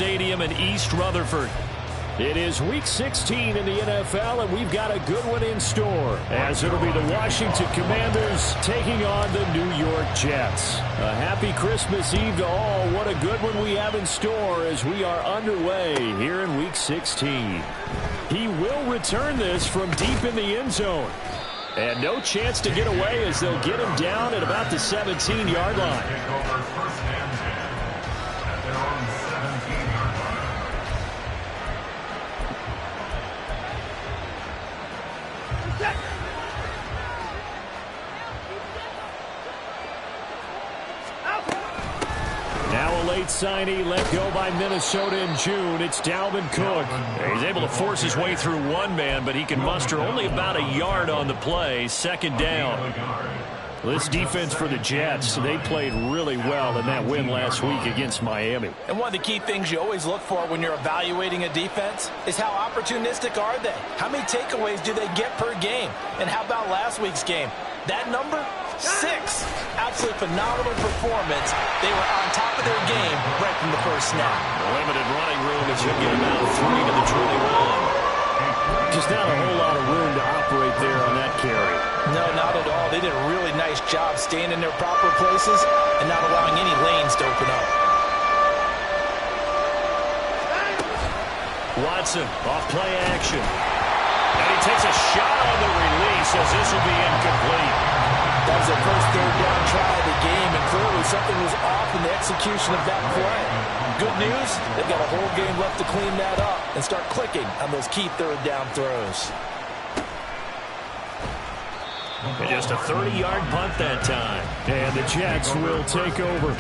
Stadium in East Rutherford. It is Week 16 in the NFL, and we've got a good one in store, as it'll be the Washington Commanders taking on the New York Jets. A happy Christmas Eve to all. What a good one we have in store as we are underway here in Week 16. He will return this from deep in the end zone. And no chance to get away as they'll get him down at about the 17-yard line. Now a late signee let go by Minnesota in June. It's Dalvin Cook. He's able to force his way through one man, but he can muster only about a yard on the play. Second down. This defense for the Jets, they played really well in that win last week against Miami. And one of the key things you always look for when you're evaluating a defense is how opportunistic are they? How many takeaways do they get per game? And how about last week's game? That number? 6. Absolutely phenomenal performance. They were on top of their game right from the first snap. Limited running room as he'll get about 3 to the 21. Just not a whole lot of room to operate there on that carry. No, not at all. They did a really nice job staying in their proper places and not allowing any lanes to open up. Watson off play action. And he takes a shot on the release as this will be incomplete. That was their first third down try of the game, and clearly something was off in the execution of that play. Good news, they've got a whole game left to clean that up and start clicking on those key third down throws. And just a 30-yard punt that time. And the Jets will take over.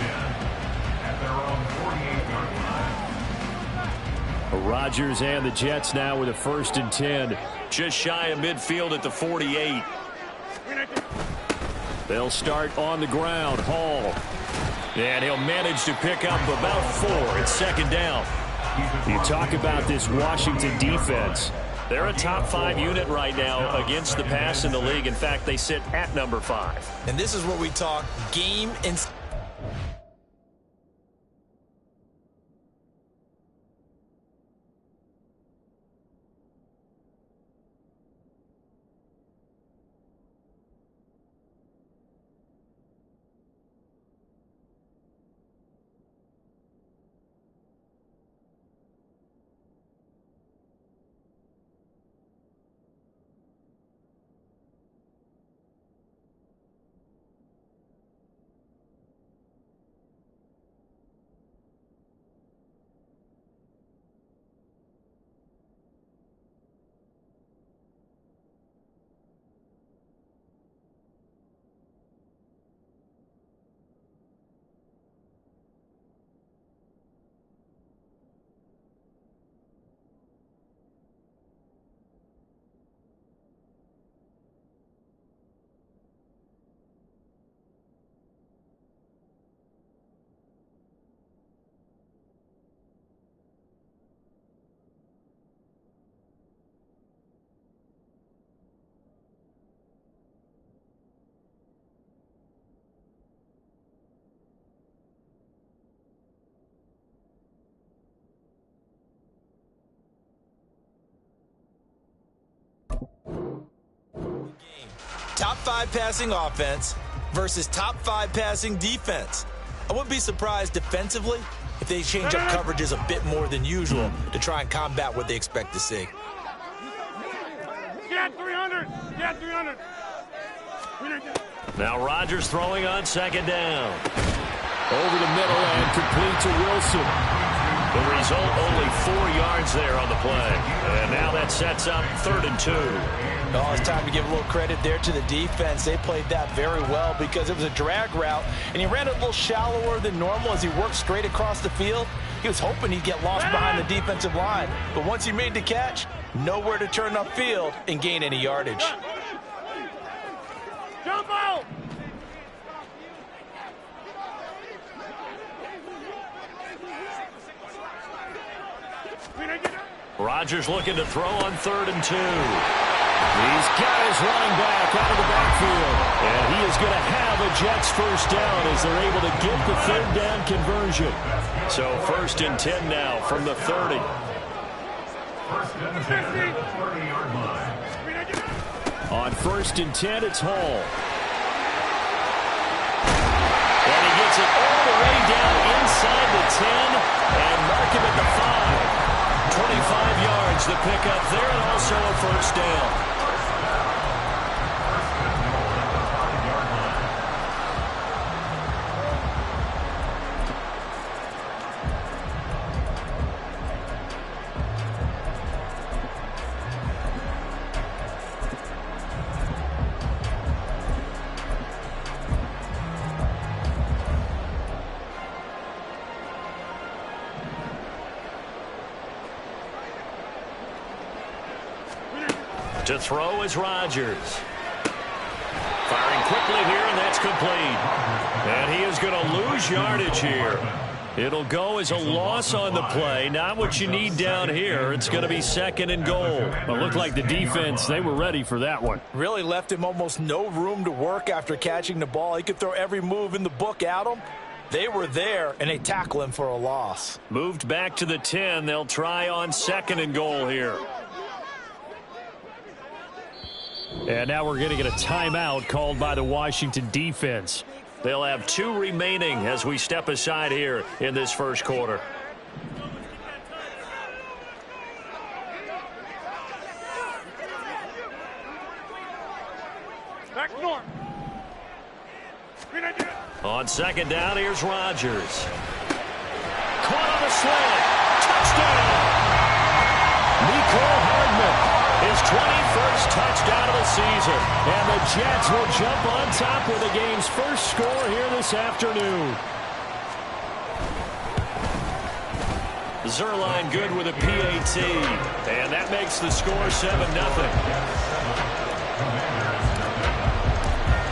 Rodgers and the Jets now with a 1st and 10. Just shy of midfield at the 48. They'll start on the ground. Hall. And he'll manage to pick up about 4. It's second down. You talk about this Washington defense. They're a top 5 unit right now against the pass in the league. In fact, they sit at number 5. And this is where we talk game and... Top 5 passing offense versus top 5 passing defense. I wouldn't be surprised defensively if they change up coverages a bit more than usual to try and combat what they expect to see. Get 300! Get 300! Now Rodgers throwing on second down. Over the middle and complete to Wilson. The result, only 4 yards there on the play. And now that sets up 3rd and 2. Oh, it's time to give a little credit there to the defense. They played that very well because it was a drag route, and he ran it a little shallower than normal as he worked straight across the field. He was hoping he'd get lost behind the defensive line. But once he made the catch, nowhere to turn upfield and gain any yardage. Jump out! Rodgers looking to throw on 3rd and 2. He's got his running back out of the backfield. And he is going to have a Jets first down as they're able to get the third down conversion. So 1st and 10 now from the 30. On 1st and 10, it's Hall. And he gets it all the way down inside the 10 and mark him at the 5. 25 yards the pickup there and also a first down. To throw is Rodgers. Firing quickly here, and that's complete. And he is going to lose yardage here. It'll go as a loss on the play. Not what you need down here. It's going to be 2nd and goal. Well, it looked like the defense, they were ready for that one. Really left him almost no room to work after catching the ball. He could throw every move in the book at him. They were there, and they tackle him for a loss. Moved back to the 10. They'll try on 2nd and goal here. And now we're going to get a timeout called by the Washington defense. They'll have 2 remaining as we step aside here in this first quarter. Back north. On 2nd down, here's Rodgers. Caught on the slant. Touchdown! Mecole Hardman. His 21st touchdown of the season. And the Jets will jump on top with the game's first score here this afternoon. Zuerlein good with a PAT. And that makes the score 7-0.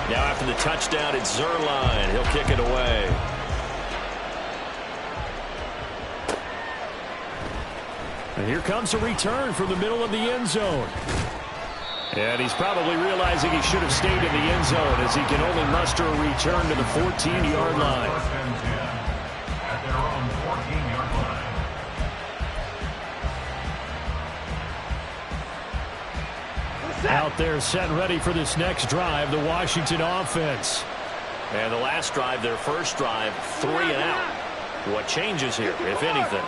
Now after the touchdown, it's Zuerlein. He'll kick it away. And here comes a return from the middle of the end zone. And he's probably realizing he should have stayed in the end zone as he can only muster a return to the 14-yard line. At their own 14-yard line. Out there set ready for this next drive, the Washington offense. And the last drive, their first drive, 3 and out. What changes here, if anything?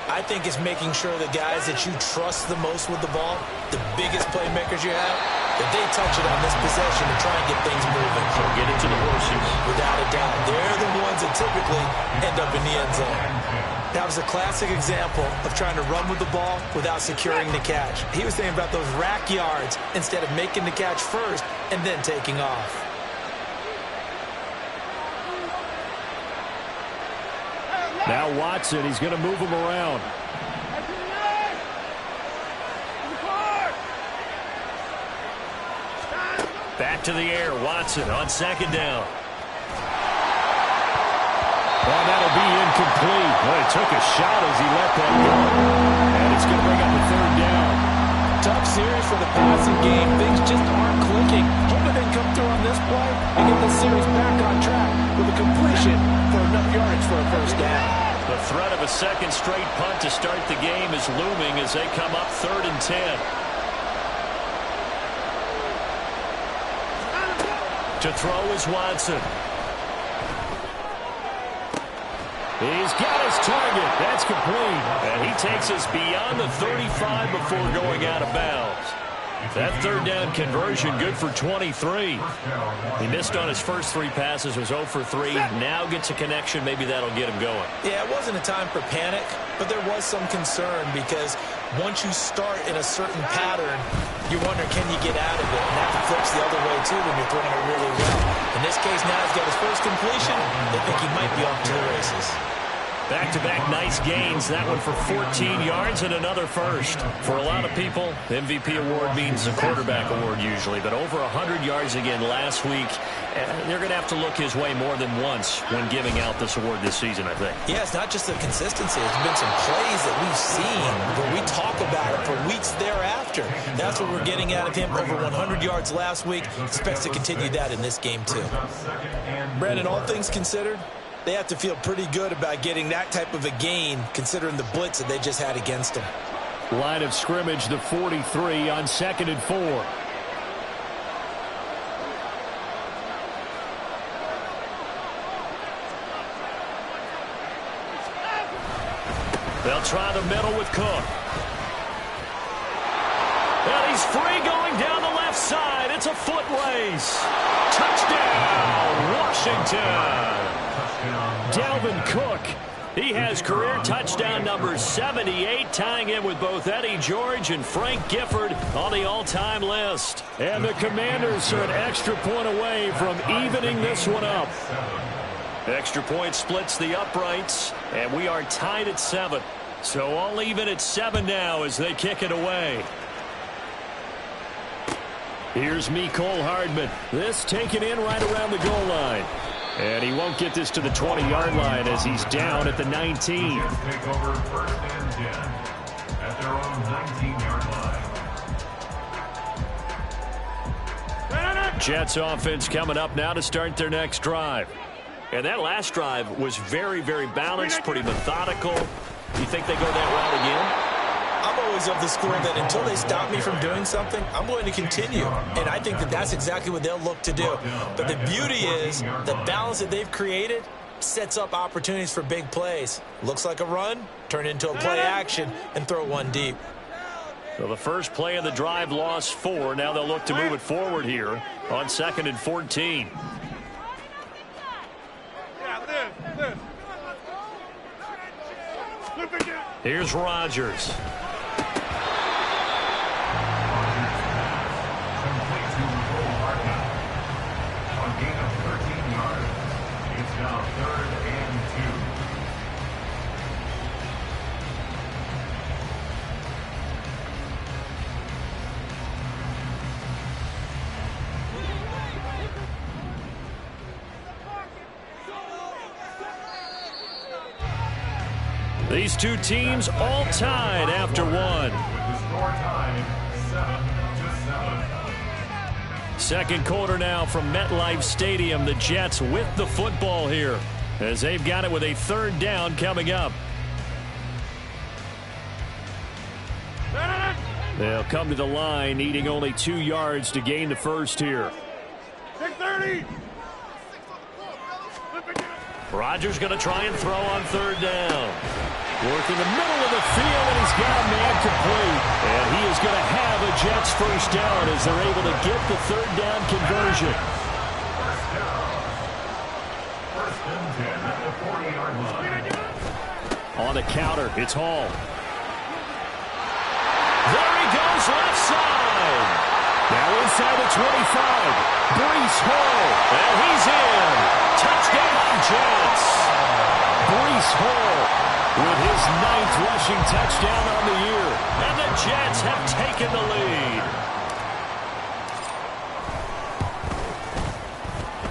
I think it's making sure the guys that you trust the most with the ball, the biggest playmakers you have, that they touch it on this possession and try and get things moving. So get it to the horses. Without a doubt. They're the ones that typically end up in the end zone. That was a classic example of trying to run with the ball without securing the catch. He was thinking about those rack yards instead of making the catch first and then taking off. Now Watson, he's going to move him around. Back to the air, Watson on 2nd down. Well, that'll be incomplete. Well, he took a shot as he let that go. And it's going to bring up a 3rd down. Tough series for the passing game. Things just aren't clicking. Hoping they can come through on this play and get the series back on track with a completion for enough yardage for a first down. The threat of a 2nd straight punt to start the game is looming as they come up 3rd and 10. To throw is Watson. He's got his target. That's complete. And he takes us beyond the 35 before going out of bounds. That 3rd down conversion good for 23. He missed on his first 3 passes, was 0 for 3. Now gets a connection. Maybe that'll get him going. Yeah, it wasn't a time for panic, but there was some concern because once you start in a certain pattern, you wonder, can you get out of it? And that flips the other way, too, when you're throwing it really well. In this case, now he's got his first completion. They think he might be off to the races. Back-to-back nice gains. That one for 14 yards and another first. For a lot of people, the MVP award means a quarterback award usually, but over 100 yards again last week. They're going to have to look his way more than once when giving out this award this season, I think. Yeah, it's not just the consistency. There's been some plays that we've seen where we talk about it for weeks thereafter. That's what we're getting out of him. Over 100 yards last week. Expects to continue that in this game, too. Brandon, all things considered, they have to feel pretty good about getting that type of a gain, considering the blitz that they just had against them. Line of scrimmage, the 43 on 2nd and 4. They'll try the middle with Cook. And he's free going down the left side. It's a foot race. Touchdown, Washington. Dalvin Cook. He has career touchdown number 78, tying in with both Eddie George and Frank Gifford on the all-time list. And the Commanders are an extra point away from evening this one up. Extra point splits the uprights, and we are tied at 7. So all even at 7 now as they kick it away. Here's Mecole Hardman. This taken in right around the goal line. And he won't get this to the 20-yard line as he's down at the 19. Take over 1st and 10 at their own 19-yard line. Jets offense coming up now to start their next drive. And that last drive was very, very balanced, pretty methodical. You think they go that route again? I'm always of the school that until they stop me from doing something, I'm going to continue. And I think that that's exactly what they'll look to do. But the beauty is the balance that they've created sets up opportunities for big plays. Looks like a run, turn into a play action, and throw one deep. So the first play of the drive lost 4. Now they'll look to move it forward here on 2nd and 14. Here's Rodgers. These two teams all tied after one. Second quarter now from MetLife Stadium. The Jets with the football here as they've got it with a 3rd down coming up. They'll come to the line needing only 2 yards to gain the first here. 630. Rodgers going to try and throw on 3rd down. Working the middle of the field, and he's got a man complete. And he is going to have a Jets first down as they're able to get the 3rd down conversion. First and 10 at the 40-yard line. On the counter, it's Hall. There he goes, left side. Now inside the 25. Breece Hall, and he's in. Touchdown, Jets. Breece Hall with his 9th rushing touchdown on the year. And the Jets have taken the lead.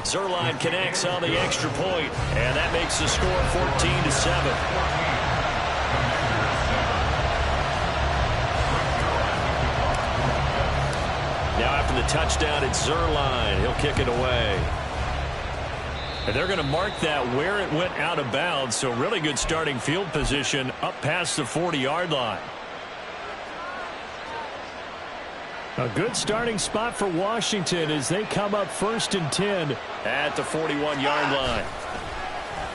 Zuerlein connects on the extra point, and that makes the score 14-7. Now after the touchdown, it's Zuerlein. He'll kick it away. And they're going to mark that where it went out of bounds. So really good starting field position up past the 40-yard line. A good starting spot for Washington as they come up 1st and 10 at the 41-yard line.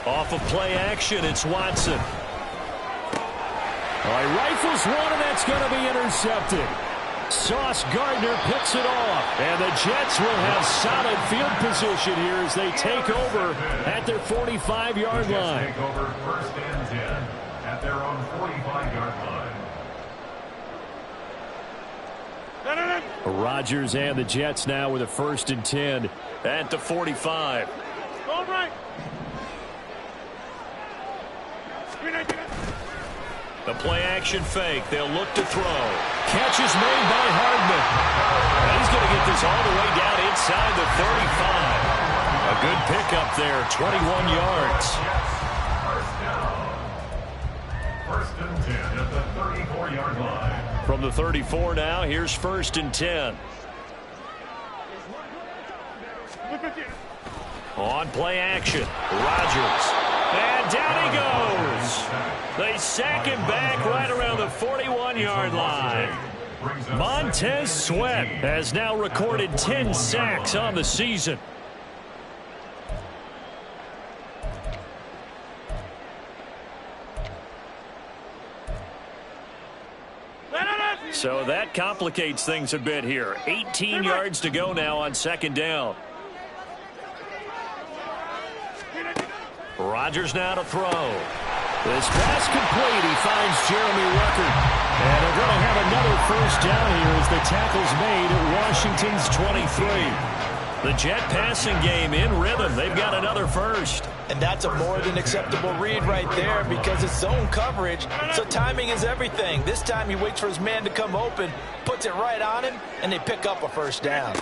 Off of play action, it's Watson. All right, rifles one, and that's going to be intercepted. Sauce Gardner picks it off, and the Jets will have solid field position here as they take over at their 45-yard line. Take over 1st and 10 at their own 45-yard line. Rodgers and the Jets now with a 1st and 10 at the 45. All right. The play-action fake. They'll look to throw. Catch is made by Hardman. And he's going to get this all the way down inside the 35. A good pickup there, 21 yards. First and 10 at the 34-yard line. From the 34 now, here's 1st and 10. On play action, Rodgers. And down he goes. They sack him back right around the 41-yard line. Montez Sweat has now recorded 10 sacks on the season. So that complicates things a bit here. 18 yards to go now on 2nd down. Rodgers now to throw. This pass complete. He finds Jeremy Ruckert. And they're going to have another 1st down here as the tackle's made at Washington's 23. The Jet passing game in rhythm. They've got another 1st. And that's a more than acceptable read right there because it's zone coverage, so timing is everything. This time he waits for his man to come open, puts it right on him, and they pick up a 1st down.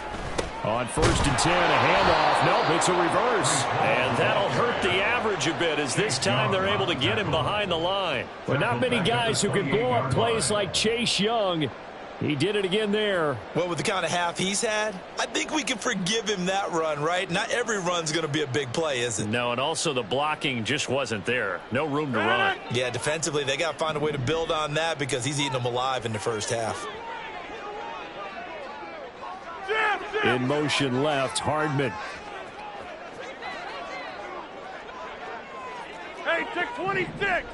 On 1st and 10, a handoff. Nope, it's a reverse. And that'll hurt the average a bit as this time they're able to get him behind the line. But not many guys who can blow up plays like Chase Young. He did it again there. Well, with the kind of half he's had, I think we can forgive him that run, right? Not every run's going to be a big play, is it? No, and also the blocking just wasn't there. No room to run. Yeah, defensively, they got to find a way to build on that because he's eating them alive in the 1st half. In motion left, Hardman. Hey, check 26.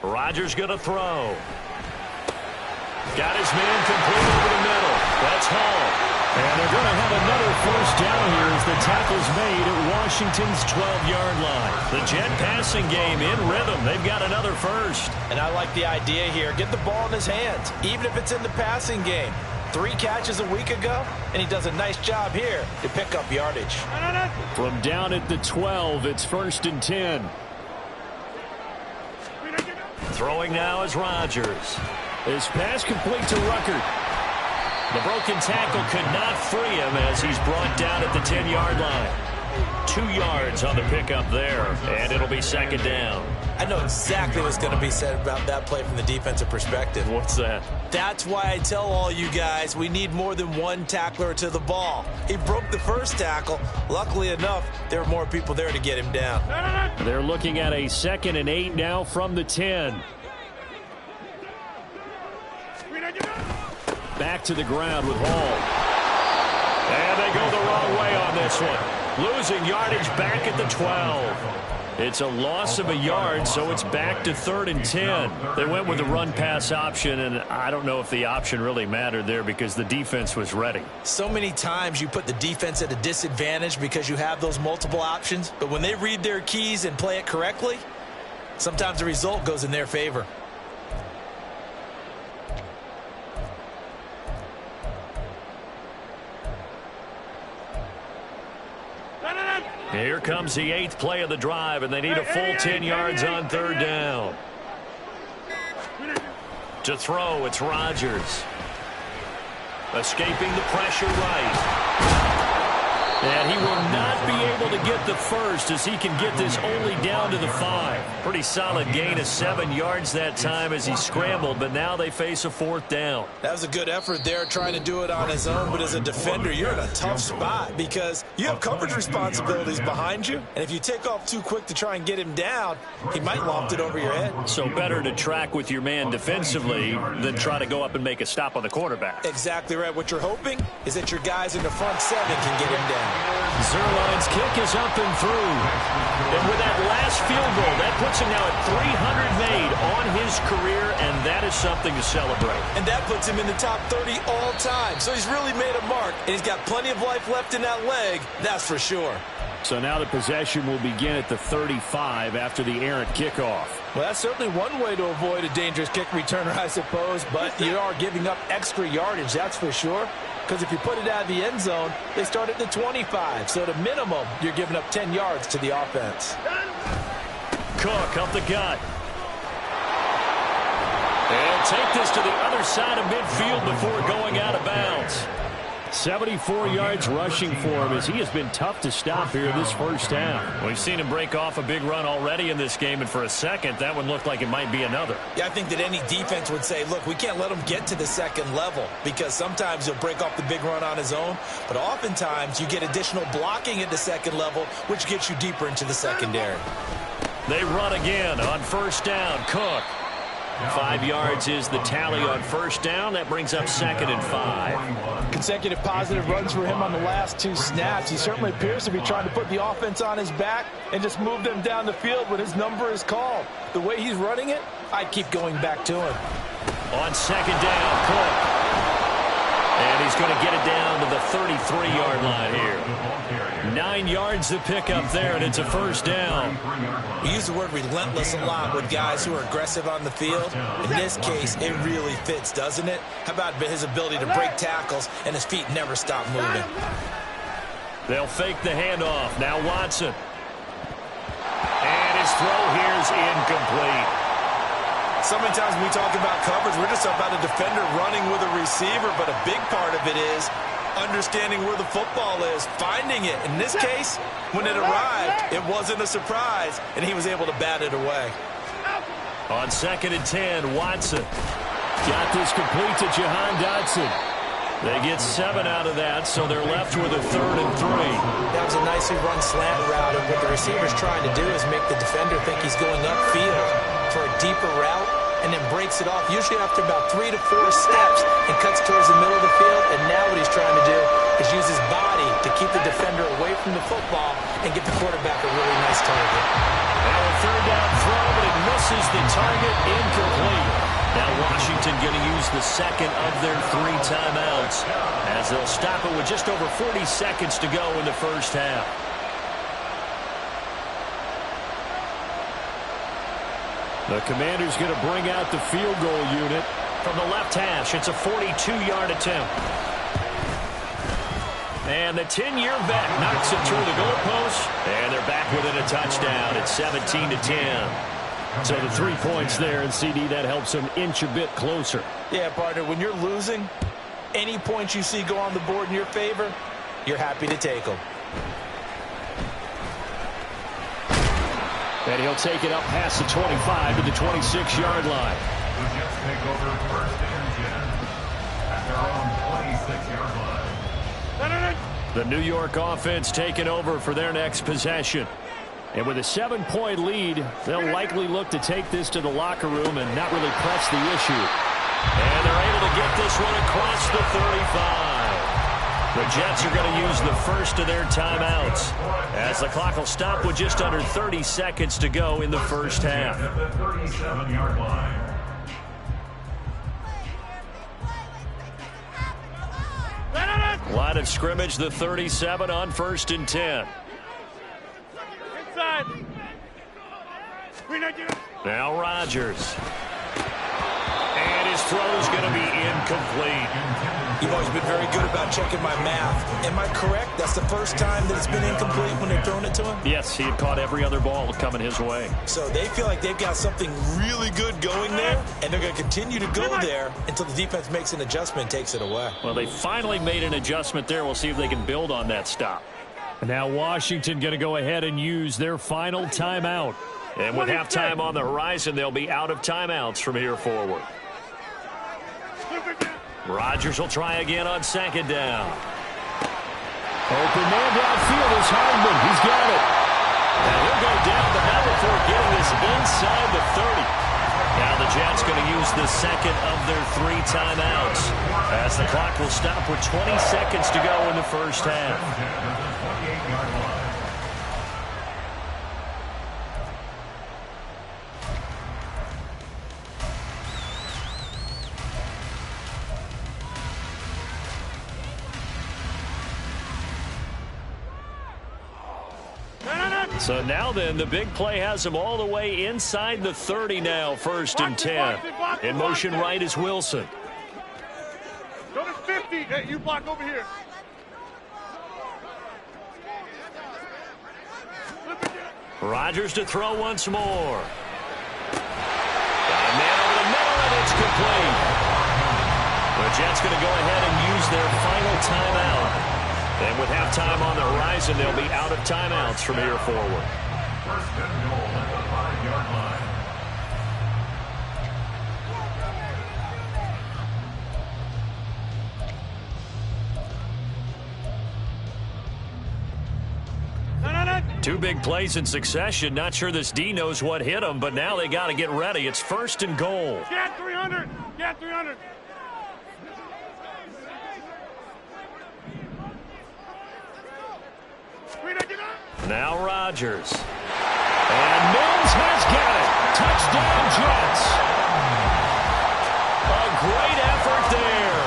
Rodgers going to throw. Got his man complete over the middle. That's Hall. And they're going to have another 1st down here as the tackle's made at Washington's 12-yard line. The Jet passing game in rhythm. They've got another 1st. And I like the idea here. Get the ball in his hands, even if it's in the passing game. 3 catches a week ago, and he does a nice job here to pick up yardage. From down at the 12, it's 1st and 10. Throwing now is Rodgers. His pass complete to Ruckert. The broken tackle could not free him as he's brought down at the 10-yard line. 2 yards on the pickup there, and it'll be 2nd down. I know exactly what's going to be said about that play from the defensive perspective. What's that? That's why I tell all you guys we need more than one tackler to the ball. He broke the 1st tackle. Luckily enough, there were more people there to get him down. They're looking at a 2nd and 8 now from the 10. Back to the ground with Hall. And they go the wrong way on this one. Losing yardage back at the 12. It's a loss of a yard, so it's back to 3rd and 10. They went with the run-pass option, and I don't know if the option really mattered there because the defense was ready. So many times you put the defense at a disadvantage because you have those multiple options, but when they read their keys and play it correctly, sometimes the result goes in their favor. Here comes the 8th play of the drive, and they need a full 10 yards on 3rd down. To throw, it's Rodgers. Escaping the pressure right. And he will not be able to get the 1st as he can get this only down to the 5. Pretty solid gain of 7 yards that time as he scrambled, but now they face a 4th down. That was a good effort there trying to do it on his own, but as a defender, you're in a tough spot because you have coverage responsibilities behind you, and if you take off too quick to try and get him down, he might loft it over your head. So better to track with your man defensively than try to go up and make a stop on the quarterback. Exactly right. What you're hoping is that your guys in the front 7 can get him down. Zuerlein's kick is up and through. And with that last field goal, that puts him now at 300 made on his career, and that is something to celebrate. And that puts him in the top 30 all time. So he's really made a mark, and he's got plenty of life left in that leg, that's for sure. So now the possession will begin at the 35 after the errant kickoff. Well, that's certainly one way to avoid a dangerous kick returner, I suppose, but you are giving up extra yardage, that's for sure. Because if you put it out of the end zone, they start at the 25. So at a minimum, you're giving up 10 yards to the offense. Cook up the gut. And take this to the other side of midfield before going out of bounds. 74 yards rushing for him as he has been tough to stop here this first half. We've seen him break off a big run already in this game, and for a second, that one looked like it might be another. Yeah, I think that any defense would say, look, we can't let him get to the second level because sometimes he'll break off the big run on his own, but oftentimes you get additional blocking at the second level, which gets you deeper into the secondary. They run again on first down. Cook. 5 yards is the tally on first down. That brings up 2nd and 5. Consecutive positive runs for him on the last 2 snaps. He certainly appears to be trying to put the offense on his back and just move them down the field when his number is called. The way he's running it, I'd keep going back to him. On 2nd down, Cook. And he's going to get it down to the 33-yard line here. 9 yards to pick up there, and it's a first down. We use the word relentless a lot with guys who are aggressive on the field. In this case, it really fits, doesn't it? How about his ability to break tackles and his feet never stop moving? They'll fake the handoff. Now Watson. And his throw here is incomplete. So many times when we talk about coverage, we're just about a defender running with a receiver, but a big part of it is understanding where the football is, finding it. In this case, when it arrived, it wasn't a surprise, and he was able to bat it away. On 2nd and 10, Watson. Got this complete to Jahan Dotson. They get 7 out of that, so they're left with a 3rd and 3. That was a nicely run slant route, and what the receiver's trying to do is make the defender think he's going upfield for a deeper route, and then breaks it off, usually after about 3 to 4 steps, and cuts towards the middle of the field. And now what he's trying to do is use his body to keep the defender away from the football and get the quarterback a really nice target. Now a 3rd down throw, but it misses the target, incomplete. Now Washington going to use the 2nd of their 3 timeouts as they'll stop it with just over 40 seconds to go in the first half. The Commanders going to bring out the field goal unit from the left hash. It's a 42-yard attempt. And the 10-year vet knocks it through the goalpost, and they're back within a touchdown. It's 17-10. So the 3 points there, and CD, that helps them inch a bit closer. Yeah, partner, when you're losing, any points you see go on the board in your favor, you're happy to take them. And he'll take it up past the 25 to the 26-yard line. The Jets take over 1st and 10 at their own 26-yard line. The New York offense taking over for their next possession. And with a 7-point lead, they'll likely look to take this to the locker room and not really press the issue. And they're able to get this one across the 35. The Jets are going to use the first of their timeouts as the clock will stop with just under 30 seconds to go in the first half. At the 37-yard line. Line of scrimmage, the 37 on 1st and 10. Inside. Now Rodgers. And his throw is going to be incomplete. You've always been very good about checking my math. Am I correct? That's the first time that it's been incomplete when they've thrown it to him? Yes, he had caught every other ball coming his way. So they feel like they've got something really good going there, and they're going to continue to go there until the defense makes an adjustment and takes it away. Well, they finally made an adjustment there. We'll see if they can build on that stop. Now Washington going to go ahead and use their final timeout. And with halftime on the horizon, they'll be out of timeouts from here forward. Rodgers will try again on 2nd down. Open man downfield is Hardman. He's got it. And he'll go down, but now before getting this inside the 30. Now the Jets going to use the 2nd of their 3 timeouts as the clock will stop with 20 seconds to go in the first half. So now then, the big play has him all the way inside the 30 now, 1st and 10. In motion right is Wilson. Go to 50. Hey, you block over here. Rodgers to throw once more. Got a man over the middle, and it's complete. The Jets going to go ahead and use their final timeout. And with halftime on the horizon, they'll be out of timeouts from here forward. First and goal at the 5-yard line. Two big plays in succession. Not sure this D knows what hit him, but now they got to get ready. It's first and goal. Get 300. Get 300. Now Rodgers. And Mills has got it. Touchdown, Jets. A great effort there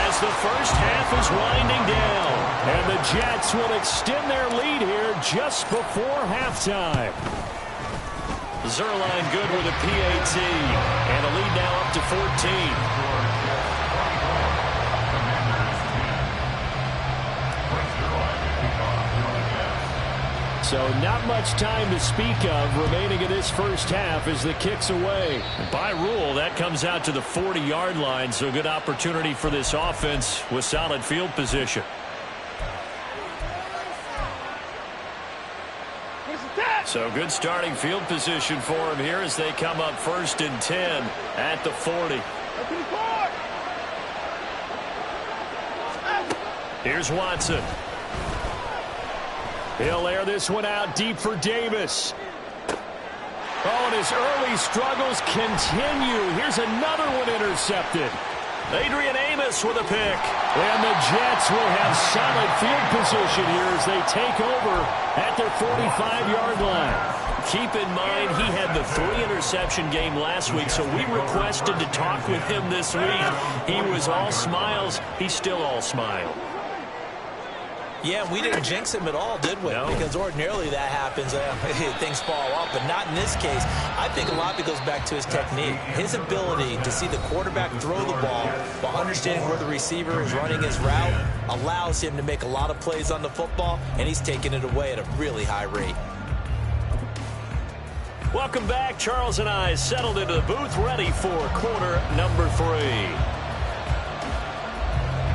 as the first half is winding down. And the Jets will extend their lead here just before halftime. Zuerlein good with a PAT. And a lead now up to 14. So not much time to speak of remaining in this first half as the kick's away. By rule, that comes out to the 40-yard line, so good opportunity for this offense with solid field position. So good starting field position for him here as they come up first and 10 at the 40. Here's Watson. He'll air this one out deep for Davis. Oh, and his early struggles continue. Here's another one intercepted. Adrian Amos with a pick. And the Jets will have solid field position here as they take over at their 45-yard line. Keep in mind he had the 3-interception game last week, so we requested to talk with him this week. He was all smiles. He's still all smile. Yeah, we didn't jinx him at all, did we? No. Because ordinarily that happens. Things fall off, but not in this case. I think a lot of it goes back to his technique. His ability to see the quarterback throw the ball while understanding where the receiver is running his route allows him to make a lot of plays on the football, and he's taking it away at a really high rate. Welcome back. Charles and I settled into the booth ready for quarter number 3.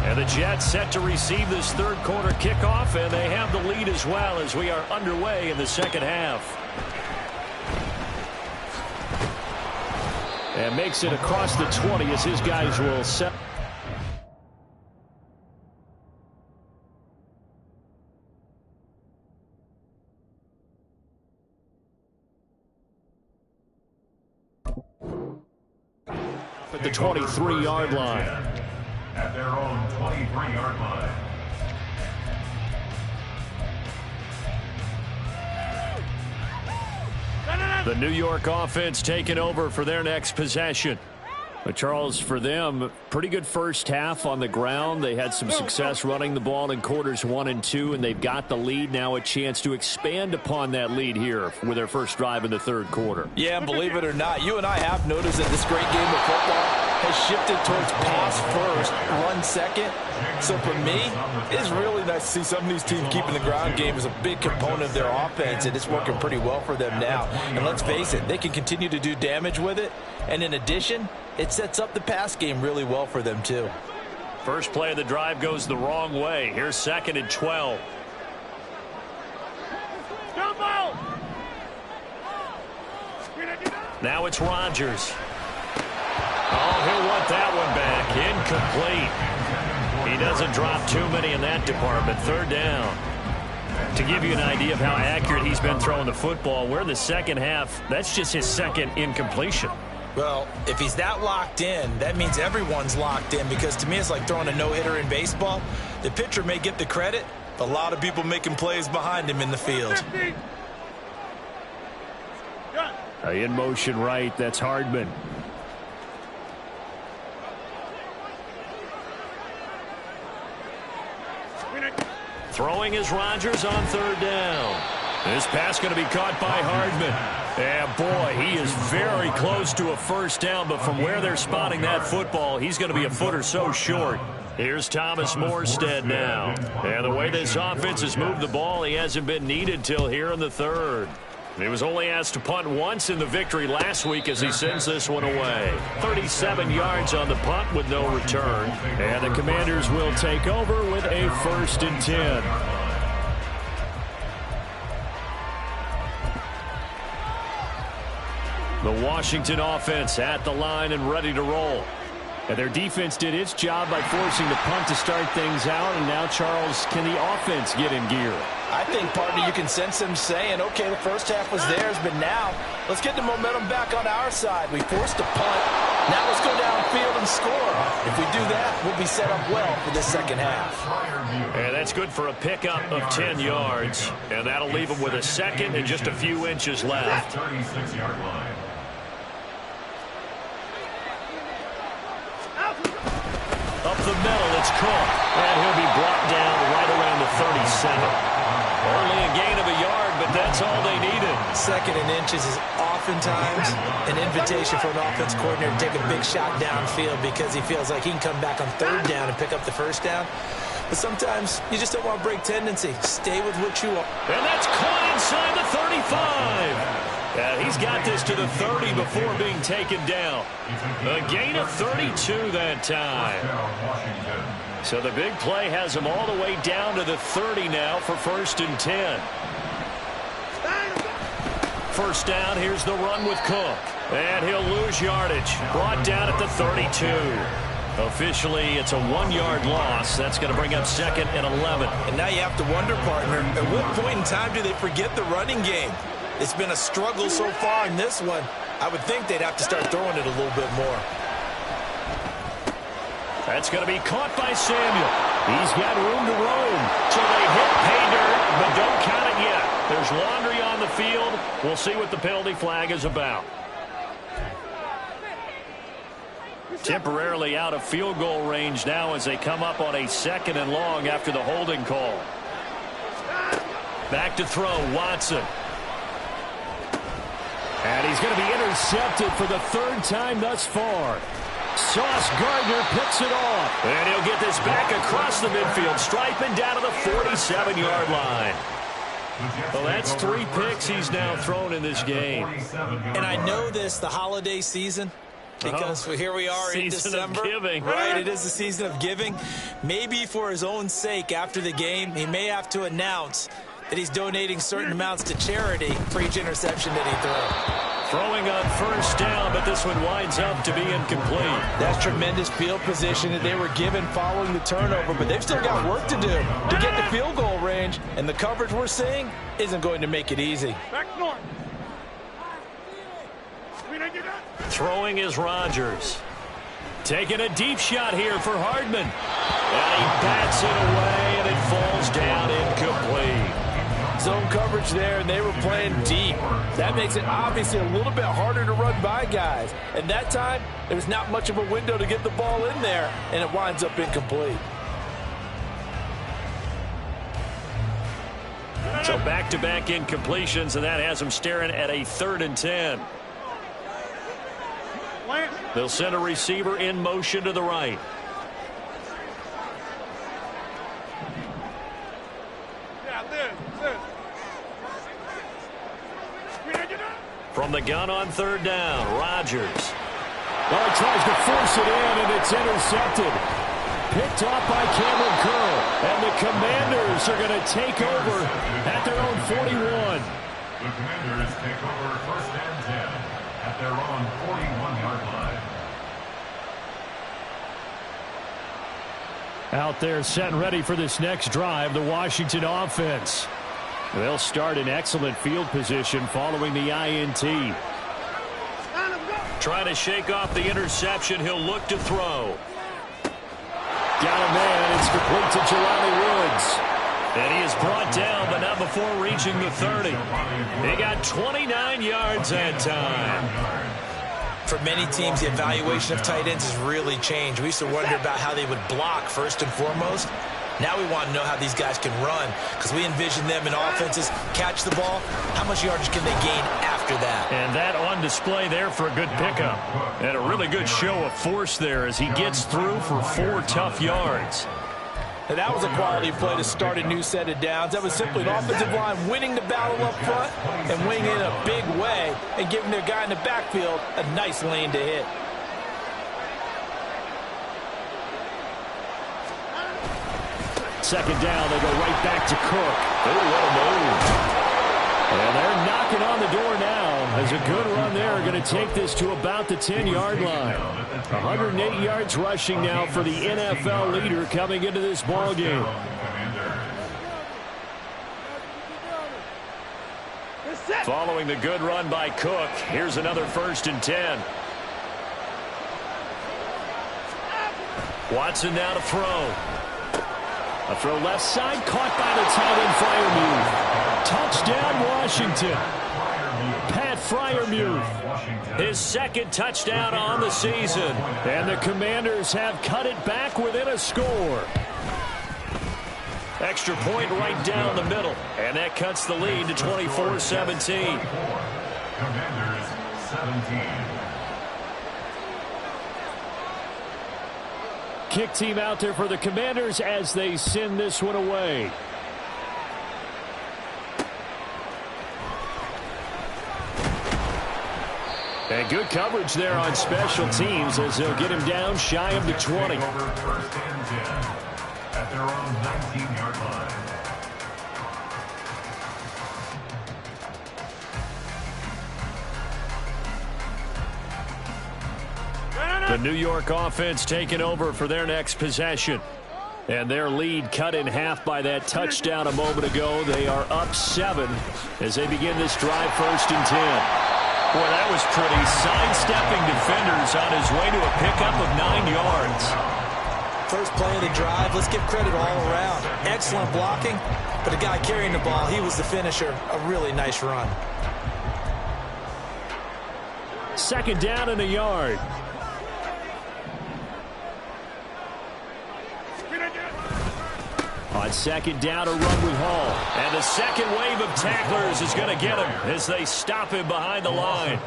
And the Jets set to receive this third quarter kickoff, and they have the lead as well as we are underway in the second half. And makes it across the 20 as his guys will set. At the 23-yard line. At their own 23-yard line. The New York offense taking over for their next possession. But Charles, for them, pretty good first half on the ground. They had some success running the ball in quarters 1 and 2, and they've got the lead now, a chance to expand upon that lead here with their first drive in the third quarter. Yeah, and believe it or not, you and I have noticed that this great game of football has shifted towards pass first, run second. So for me, it's really nice to see some of these teams keeping the ground game as a big component of their offense, and it's working pretty well for them now. And let's face it, they can continue to do damage with it. And in addition, it sets up the pass game really well for them too. First play of the drive goes the wrong way. Here's 2nd and 12. Now it's Rodgers. Oh, he'll want that one back. Incomplete. He doesn't drop too many in that department. Third down. To give you an idea of how accurate he's been throwing the football, we're in the second half. That's just his second incompletion. Well, if he's that locked in, that means everyone's locked in, because to me it's like throwing a no-hitter in baseball. The pitcher may get the credit, but a lot of people making plays behind him in the field. In motion right, that's Hardman. Throwing is Rodgers on third down. This pass going to be caught by Hardman. And boy, he is very close to a first down, but from where they're spotting that football, he's going to be a foot or so short. Here's Thomas Morstead now. And the way this offense has moved the ball, he hasn't been needed till here in the third. He was only asked to punt once in the victory last week as he sends this one away. 37 yards on the punt with no return. And the Commanders will take over with a 1st and 10. The Washington offense at the line and ready to roll. And their defense did its job by forcing the punt to start things out. And now, Charles, can the offense get in gear? I think, partner, you can sense them saying, okay, the first half was theirs, but now let's get the momentum back on our side. We forced a punt. Now let's go downfield and score. If we do that, we'll be set up well for this second half. And that's good for a pickup of 10 yards. And that'll leave them with a second and just a few inches left. 36-yard line. Up the middle, it's Cook. And he'll be brought down right around the 37. Only a gain of a yard, but that's all they needed. 2nd and inches is oftentimes an invitation for an offense coordinator to take a big shot downfield because he feels like he can come back on 3rd down and pick up the 1st down. But sometimes you just don't want to break tendency. Stay with what you are. And that's caught inside the 35. He's got this to the 30 before being taken down. A gain of 32 that time. So the big play has him all the way down to the 30 now for 1st and 10. 1st down, here's the run with Cook. And he'll lose yardage. Brought down at the 32. Officially, it's a 1-yard loss. That's going to bring up 2nd and 11. And now you have to wonder, partner, at what point in time do they forget the running game? It's been a struggle so far in this one. I would think they'd have to start throwing it a little bit more. That's going to be caught by Samuel. He's got room to roam. So they hit pay dirt, but don't count it yet. There's laundry on the field. We'll see what the penalty flag is about. Temporarily out of field goal range now as they come up on a 2nd and long after the holding call. Back to throw, Watson. And he's going to be intercepted for the 3rd time thus far. Sauce Gardner picks it off. And he'll get this back across the midfield stripe and down to the 47-yard line. Well, that's 3 picks he's now thrown in this game. And I know this, the holiday season, because here we are in December. Season of giving. Right, it is the season of giving. Maybe for his own sake after the game, he may have to announce that he's donating certain amounts to charity for each interception that he throws. Throwing on 1st down, but this one winds up to be incomplete. That's tremendous field position that they were given following the turnover, but they've still got work to do to get the field goal range, and the coverage we're seeing isn't going to make it easy. Back north. Throwing is Rodgers. Taking a deep shot here for Hardman. And he bats it away, and it falls down incomplete. Zone coverage there, and they were playing deep. That makes it obviously a little bit harder to run by guys. And that time, there was not much of a window to get the ball in there, and it winds up incomplete. So back-to-back incompletions, and that has them staring at a 3rd and 10. They'll send a receiver in motion to the right. From the gun on 3rd down, Rodgers. Well, he tries to force it in, and it's intercepted. Picked off by Cameron Curl. And the Commanders are going to take over at their own 41. The Commanders take over 1st and 10 at their own 41-yard line. Out there set and ready for this next drive, the Washington offense. They'll start in excellent field position following the INT. Trying to shake off the interception. He'll look to throw. Got a man. It's complete to Jelani Woods. And he is brought down, but not before reaching the 30. He got 29 yards that time. For many teams, the evaluation of tight ends has really changed. We used to wonder about how they would block first and foremost. Now we want to know how these guys can run, because we envision them in offenses catch the ball. How much yardage can they gain after that? And that on display there for a good pickup. And a really good show of force there as he gets through for 4 tough yards. And that was a quality play to start a new set of downs. That was simply an offensive line winning the battle up front and winning in a big way and giving their guy in the backfield a nice lane to hit. Second down, they go right back to Cook. Oh, what a move. And they're knocking on the door now as a good run there. Going to take this to about the 10-yard line. 108 yards rushing now for the NFL leader coming into this ball game. Following the good run by Cook, here's another 1st and 10. Watson now to throw. A throw left side, caught by the tight end, Freiermuth. Touchdown, Washington. Pat Freiermuth, his 2nd touchdown on the season. And the Commanders have cut it back within a score. Extra point right down the middle. And that cuts the lead to 24-17. Commanders 17. Kick team out there for the Commanders as they send this one away. And good coverage there on special teams as they'll get him down shy of the 20. Over 1st and 10 at their own 19-yard line. The New York offense taking over for their next possession. And their lead cut in half by that touchdown a moment ago. They are up 7 as they begin this drive 1st and 10. Boy, that was pretty. Sidestepping defenders on his way to a pickup of 9 yards. First play of the drive, let's give credit all around. Excellent blocking, but the guy carrying the ball, he was the finisher. A really nice run. 2nd down and a yard. On 2nd down, a run with Hall. And the second wave of tacklers is going to get him as they stop him behind the line.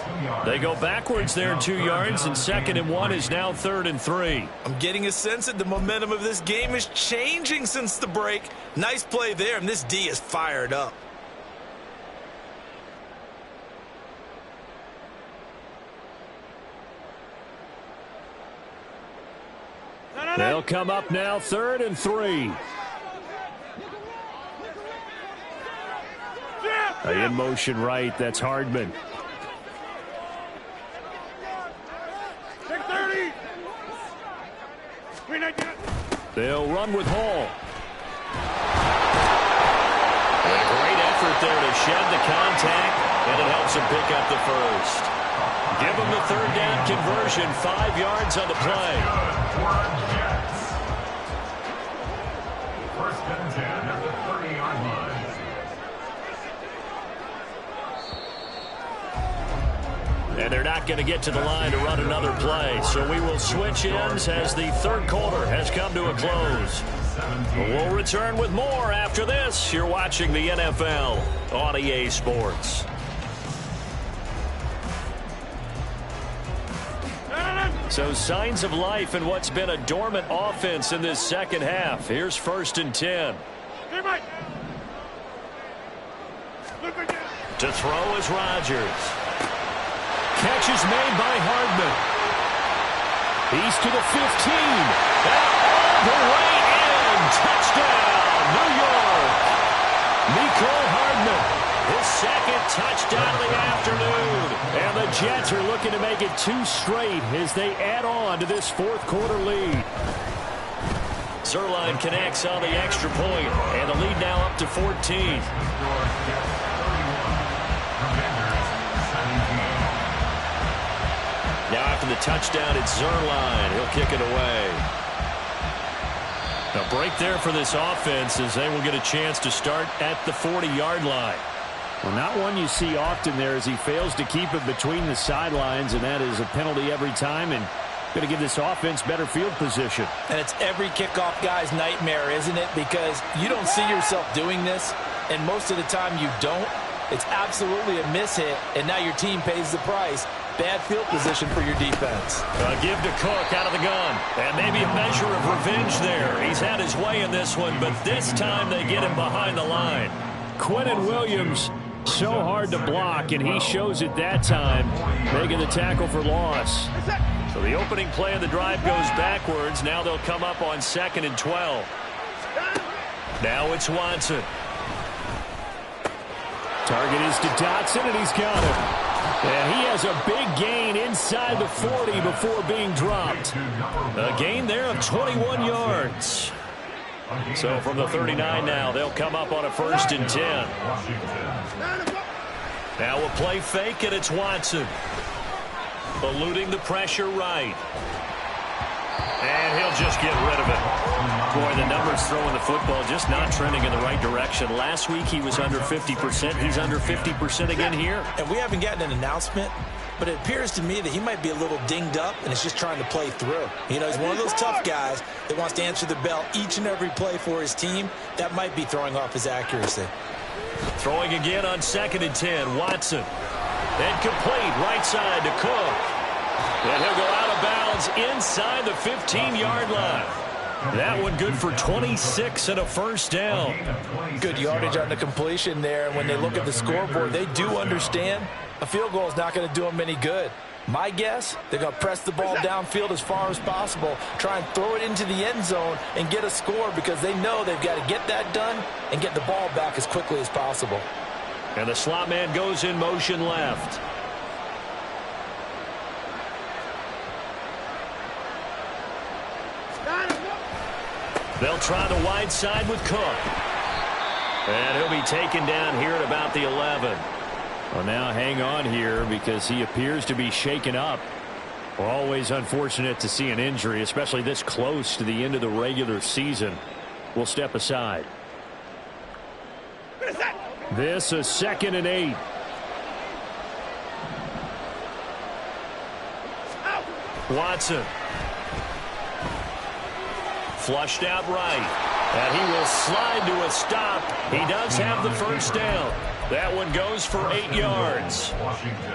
They go backwards there 2 yards, and 2nd and 1 is now 3rd and 3. I'm getting a sense that the momentum of this game is changing since the break. Nice play there, and this D is fired up. They'll come up now 3rd and 3. In motion right, that's Hardman. They'll run with Hall. And a great effort there to shed the contact, and it helps him pick up the 1st. Give him the 3rd down conversion, 5 yards on the play. 1st and 10 at the 30-yard line. And they're not going to get to the line to run another play. So we will switch ends as the 3rd quarter has come to a close. We'll return with more after this. You're watching the NFL on EA Sports. So signs of life in what's been a dormant offense in this 2nd half. Here's 1st and 10. To throw is Rodgers. Catch is made by Hardman. He's to the 15. All the way in. Touchdown, New York. Mecole Hardman, his 2nd touchdown of the afternoon. And the Jets are looking to make it 2 straight as they add on to this 4th quarter lead. Zuerlein connects on the extra point, and the lead now up to 14. Now after the touchdown, it's Zuerlein. He'll kick it away. A break there for this offense as they will get a chance to start at the 40-yard line. Well, not one you see often there as he fails to keep it between the sidelines, and that is a penalty every time, and going to give this offense better field position. And it's every kickoff guy's nightmare, isn't it? Because you don't see yourself doing this, and most of the time you don't. It's absolutely a mishit, and now your team pays the price. bad field position for your defense. A give to Cook out of the gun. And maybe a measure of revenge there. He's had his way in this one, but this time they get him behind the line. Quinnen Williams, so hard to block, and he shows it that time, making the tackle for loss. So the opening play of the drive goes backwards. Now they'll come up on 2nd and 12. Now it's Watson. Target is to Dotson, and he's got him. And he has a big gain inside the 40 before being dropped. A gain there of 21 yards. So from the 39 now, they'll come up on a 1st and 10. Now a play fake, and it's Watson. Eluding the pressure right. And he'll just get rid of it. Boy, the numbers throwing the football just not trending in the right direction. Last week he was under 50%. He's under 50% again here. And we haven't gotten an announcement, but it appears to me that he might be a little dinged up and is just trying to play through. You know, he's one of those tough guys that wants to answer the bell each and every play for his team. That might be throwing off his accuracy. Throwing again on 2nd and 10. Watson. And complete right side to Cook. And he'll go out of bounds inside the 15-yard line. That one good for 26 and a 1st down. Good yardage on the completion there. And when they look at the scoreboard, they do understand a field goal is not going to do them any good. My guess, they're going to press the ball downfield as far as possible, try and throw it into the end zone and get a score because they know they've got to get that done and get the ball back as quickly as possible. And the slot man goes in motion left. They'll try the wide side with Cook. And he'll be taken down here at about the 11. Well, now hang on here because he appears to be shaken up. Well, always unfortunate to see an injury, especially this close to the end of the regular season. We'll step aside. This is 2nd and 8. Watson. Flushed out right. And he will slide to a stop. He does have the 1st down. That one goes for 8 yards.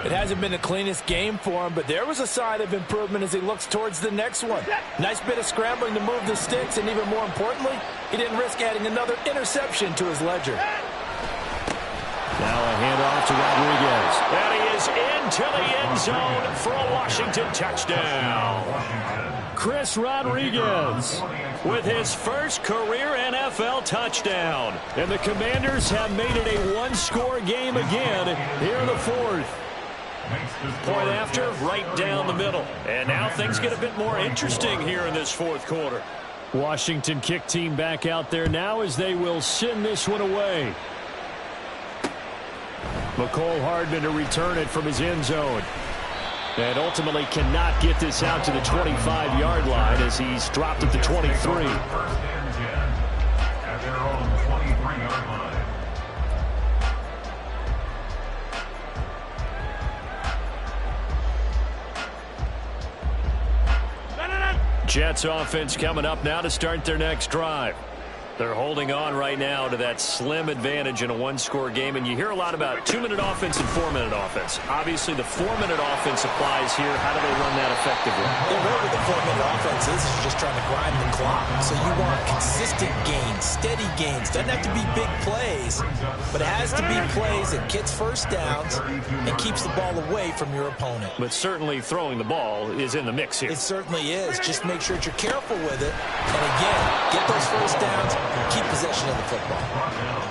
It hasn't been the cleanest game for him, but there was a sign of improvement as he looks towards the next one. Nice bit of scrambling to move the sticks, and even more importantly, he didn't risk adding another interception to his ledger. Now a handoff to Rodriguez. And he is into the end zone for a Washington touchdown. Chris Rodriguez with his first career NFL touchdown. And the Commanders have made it a one-score game again here in the 4th. Point after, right down the middle. And now things get a bit more interesting here in this 4th quarter. Washington kick team back out there now as they will send this one away. McCole Hardman to return it from his end zone. And ultimately cannot get this out to the 25-yard line as he's dropped at the 23. First and 10 at their own 23-yard line. Jets offense coming up now to start their next drive. They're holding on right now to that slim advantage in a one-score game. And you hear a lot about 2-minute offense and 4-minute offense. Obviously, the 4-minute offense applies here. How do they run that effectively? Yeah, really the 4-minute offense is just trying to grind the clock. So you want consistent gains, steady gains. Doesn't have to be big plays, but it has to be plays that gets 1st downs and keeps the ball away from your opponent. But certainly throwing the ball is in the mix here. It certainly is. Just make sure that you're careful with it. And again, get those 1st downs. Keep possession of the football.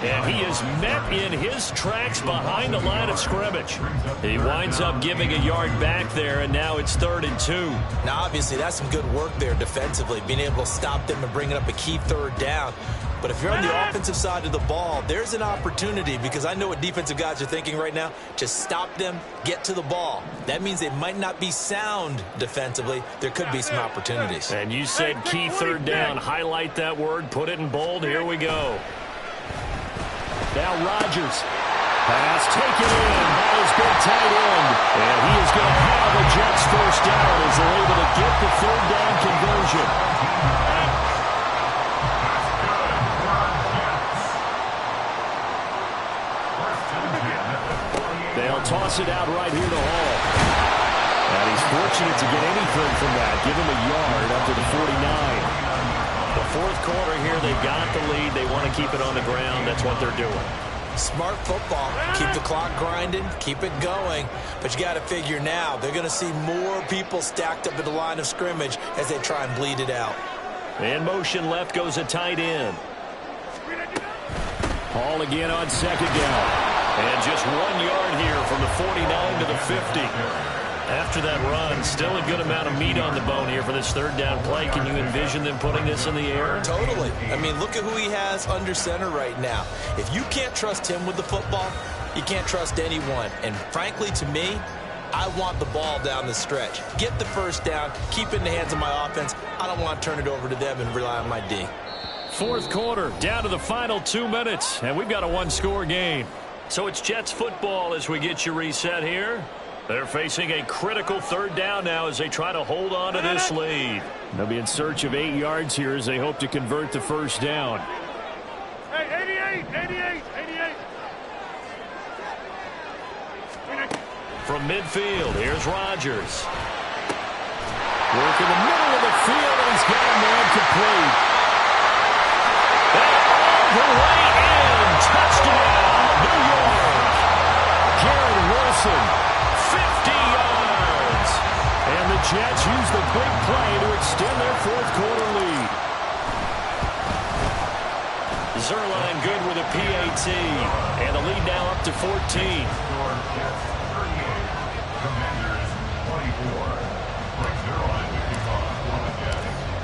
And he is met in his tracks behind the line of scrimmage. He winds up giving a yard back there, and now it's 3rd and 2. Now, obviously, that's some good work there defensively, being able to stop them and bringing up a key 3rd down. But if you're on the offensive side of the ball, there's an opportunity, because I know what defensive guys are thinking right now. Just stop them, get to the ball. That means they might not be sound defensively. There could be some opportunities. And you said key 3rd down. Highlight that word. Put it in bold. Here we go. Now Rodgers. Pass taken in by his big tight end. And he is going to have the Jets 1st down as they're able to get the 3rd down conversion. They'll toss it out right here to Hall. fortunate to get anything from that. Give him a yard up to the 49. The fourth quarter here, they've got the lead. They want to keep it on the ground. That's what they're doing. Smart football. Keep the clock grinding. Keep it going. But you got to figure now, they're going to see more people stacked up at the line of scrimmage as they try and bleed it out. In motion left goes a tight end. Hall again on second down. And just 1 yard here from the 49 to the 50. After that run, still a good amount of meat on the bone here for this third down play. Can you envision them putting this in the air? Totally. I mean, look at who he has under center right now. If you can't trust him with the football, you can't trust anyone. And frankly, to me, I want the ball down the stretch. Get the first down, keep it in the hands of my offense. I don't want to turn it over to them and rely on my D. Fourth quarter, down to the final 2 minutes, and we've got a one-score game. So it's Jets football as we get you reset here. They're facing a critical third down now as they try to hold on to this lead. They'll be in search of 8 yards here as they hope to convert the first down. Hey, 88. From midfield, here's Rodgers. Work in the middle of the field, and he's got a man complete. All the way in. Touchdown, New York. Garrett Wilson. 50 yards. And the Jets use the big play to extend their fourth quarter lead. Zuerlein good with a PAT. And the lead now up to 14.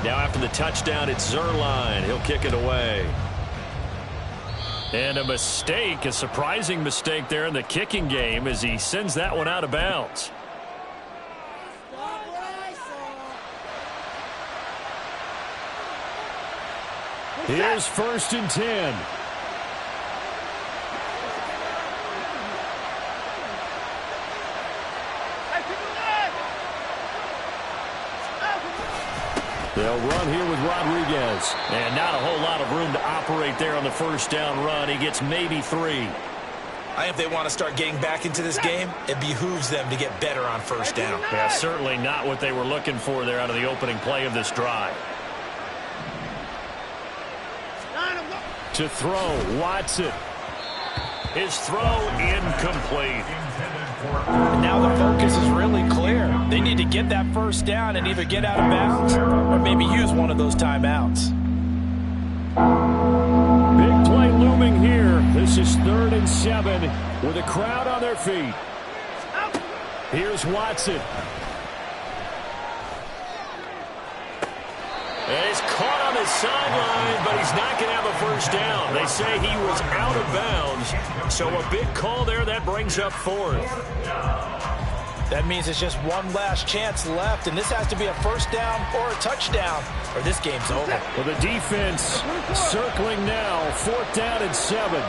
Now after the touchdown, it's Zuerlein. He'll kick it away. And a mistake, a surprising mistake there in the kicking game as he sends that one out of bounds. Here's 1st and 10. They'll run here with Rodriguez. And not a whole lot of room to operate there on the first down run. He gets maybe 3. I think if they want to start getting back into this game, it behooves them to get better on first down. Yeah, certainly not what they were looking for there out of the opening play of this drive. To throw, Watson. His throw incomplete. Now the focus is really clear. They need to get that first down and either get out of bounds or maybe use one of those timeouts. Big play looming here. This is 3rd and 7 with a crowd on their feet. Here's Watson. And he's caught on his sideline, but he's not going to have a first down. They say he was out of bounds. So a big call there. That brings up 4th. That means it's just one last chance left, and this has to be a first down or a touchdown, or this game's over. Well, the defense circling now. 4th down and 7.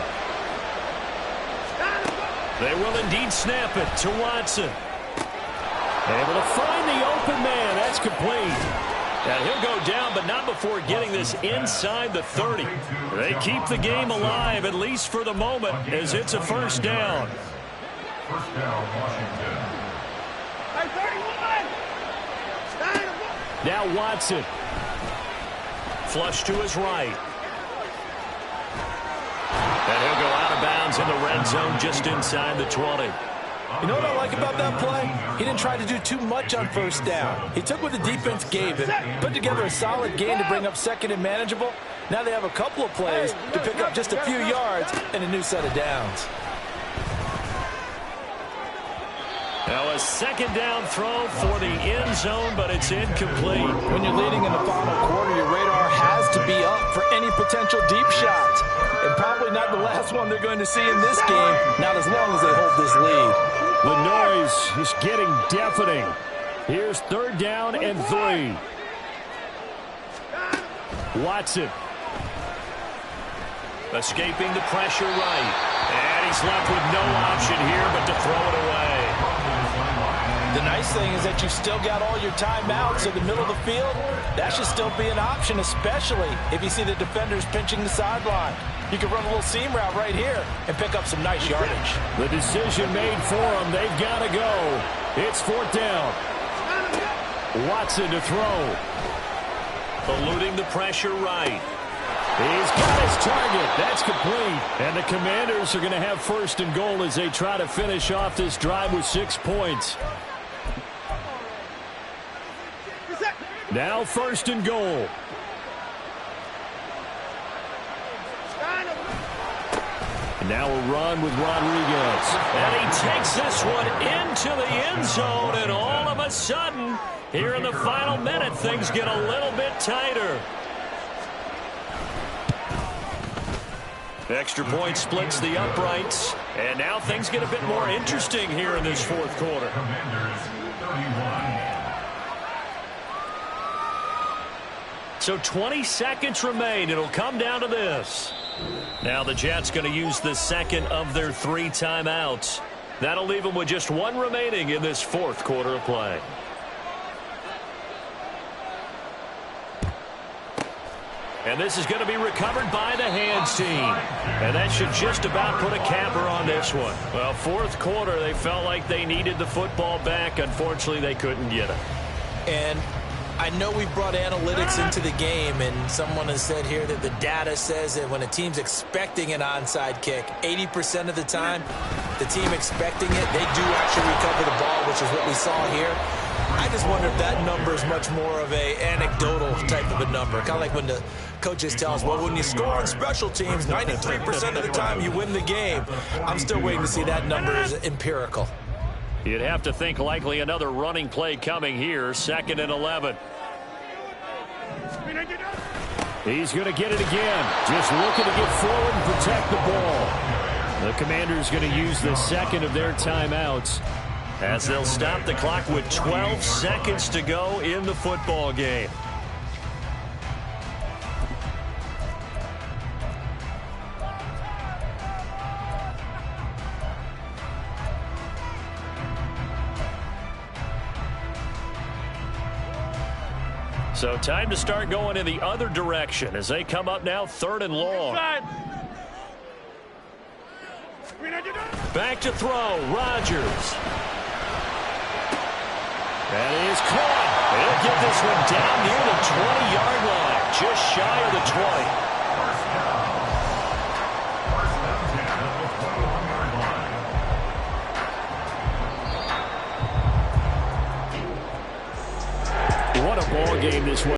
They will indeed snap it to Watson. Able to find the open man. That's complete. And he'll go down, but not before getting this inside the 30. They keep the game alive, at least for the moment, as it's a first down. First down, Washington. Now Watson. Flush to his right. And he'll go out of bounds in the red zone just inside the 20. You know what I like about that play? He didn't try to do too much on first down. He took what the defense gave him, put together a solid game to bring up second and manageable. Now they have a couple of plays to pick up just a few yards and a new set of downs. Now a second down throw for the end zone, but it's incomplete. When you're leading in the final quarter, your radar has to be up for any potential deep shots. And probably not the last one they're going to see in this game, not as long as they hold this lead. The noise is getting deafening. Here's 3rd down and 3. Watson. Escaping the pressure right. And he's left with no option here but to throw it away. The nice thing is that you've still got all your timeouts in the middle of the field. That should still be an option, especially if you see the defenders pinching the sideline. You can run a little seam route right here and pick up some nice yardage. The decision made for them. They've got to go. It's 4th down. Watson to throw. Eluding the pressure right. He's got his target. That's complete. And the Commanders are going to have first and goal as they try to finish off this drive with 6 points. Now first and goal. And now a run with Rodriguez. And he takes this one into the end zone, and all of a sudden, here in the final minute, things get a little bit tighter. Extra point splits the uprights, and now things get a bit more interesting here in this fourth quarter. Commanders 31. So 20 seconds remain. It'll come down to this. Now the Jets going to use the second of their 3 timeouts. That'll leave them with just 1 remaining in this fourth quarter of play. And this is going to be recovered by the hands team. And that should just about put a capper on this one. Well, fourth quarter, they felt like they needed the football back. Unfortunately, they couldn't get it. And I know we brought analytics into the game, and someone has said here that the data says that when a team's expecting an onside kick, 80% of the time, the team expecting it, they do actually recover the ball, which is what we saw here. I just wonder if that number is much more of a anecdotal type of a number. Kind of like when the coaches tell us, well, when you score on special teams, 93% of the time you win the game. I'm still waiting to see that number is empirical. You'd have to think likely another running play coming here, 2nd and 11. He's going to get it again. Just looking to get forward and protect the ball. The Commanders going to use the second of their timeouts as they'll stop the clock with 12 seconds to go in the football game. So time to start going in the other direction as they come up now 3rd and long. Back to throw, Rodgers. And he is caught. He'll get this one down near the 20-yard line, just shy of the 20. What a ball game this was.